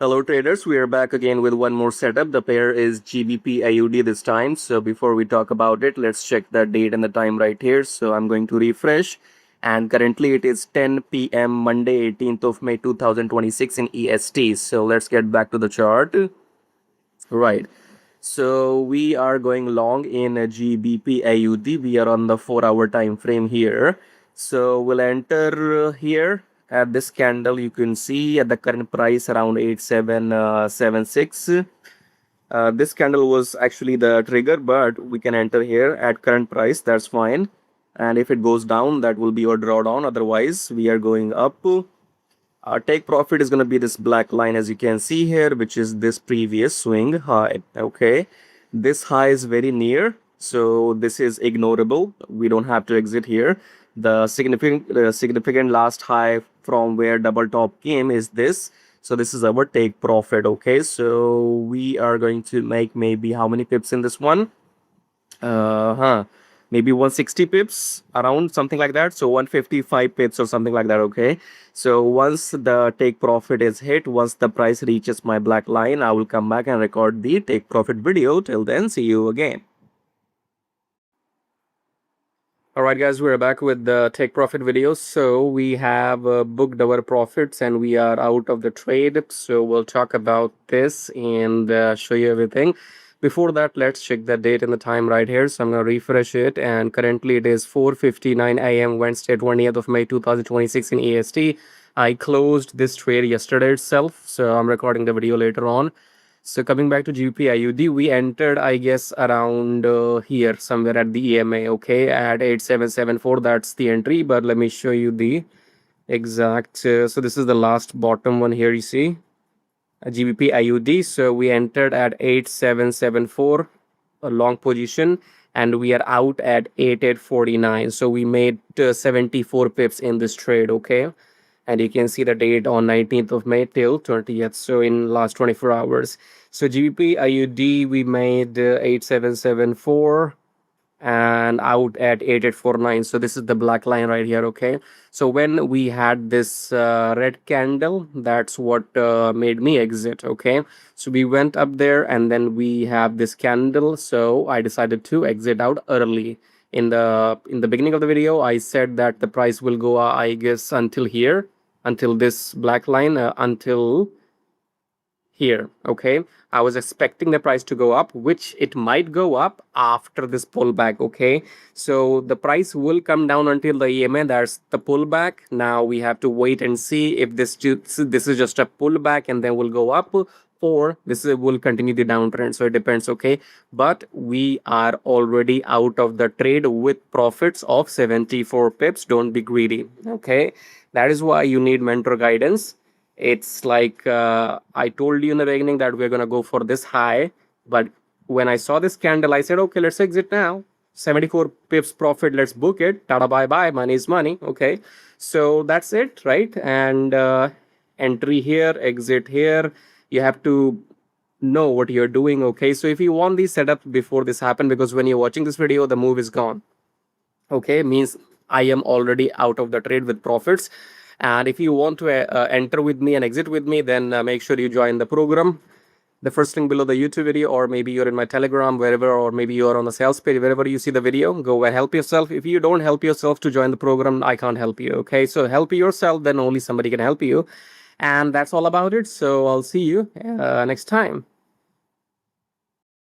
Hello traders, we are back again with one more setup. The pair is GBPAUD this time. So before we talk about it, let's check the date and the time right here. So I'm going to refresh, and currently it is 10 p.m. Monday 18th of May 2026 in EST. So let's get back to the chart. Right. So we are going long in GBPAUD. We are on the 4-hour time frame here. So we'll enter here at this candle. You can see at the current price around 8776. This candle was actually the trigger, but we can enter here at current price. That's fine. And if it goes down, that will be your drawdown. Otherwise, we are going up. Our take profit is going to be this black line, as you can see here, which is this previous swing high. Okay, this high is very near, so this is ignorable. We don't have to exit here. The significant last high from where double top came is this. So this is our take profit. Okay, so we are going to make maybe how many pips in this one? Maybe 160 pips, around something like that. So 155 pips or something like that. Okay, so once the take profit is hit, once the price reaches my black line, I will come back and record the take profit video. Till then, see you again. Alright guys, we're back with the take profit video. So we have booked our profits and we are out of the trade. So we'll talk about this and show you everything. Before that, let's check the date and the time right here. So I'm going to refresh it, and currently it is 4:59 a.m. Wednesday 20th of May 2026 in EST. I closed this trade yesterday itself, so I'm recording the video later on. So coming back to GBPAUD, we entered, I guess, around here somewhere at the EMA, okay, at 8774. That's the entry, but let me show you the exact. So this is the last bottom one here, you see. GBPAUD. So we entered at 8774, a long position, and we are out at 8849. So we made 74 pips in this trade, okay, and you can see the date on 19th of May till 20th, so in last 24 hours. So GBPAUD we made 8774 and out at 8849. So this is the black line right here, okay. So when we had this red candle, that's what made me exit, okay. So we went up there and then we have this candle, so I decided to exit out early. In the beginning of the video, I said that the price will go I guess until here, until this black line, until here, okay. I was expecting the price to go up, which it might go up after this pullback, okay. So the price will come down until the EMA, that's the pullback. Now we have to wait and see if this is just a pullback and then will go up, or this will continue the downtrend. So it depends, okay. But we are already out of the trade with profits of 74 pips. Don't be greedy, okay. That is why you need mentor guidance. It's like I told you in the beginning that we're gonna go for this high, but when I saw this candle, I said, okay, let's exit now. 74 pips profit, let's book it. Tada, bye bye, money is money, okay. So that's it, right? And entry here, exit here. You have to know what you're doing, okay. So if you want these setups before this happened, because when you're watching this video, the move is gone, okay, means I am already out of the trade with profits. And if you want to enter with me and exit with me, then make sure you join the program. The first link below the YouTube video, or maybe you're in my Telegram, wherever, or maybe you're on the sales page, wherever you see the video, go and help yourself. If you don't help yourself to join the program, I can't help you, okay. So help yourself, then only somebody can help you. And that's all about it. So I'll see you next time.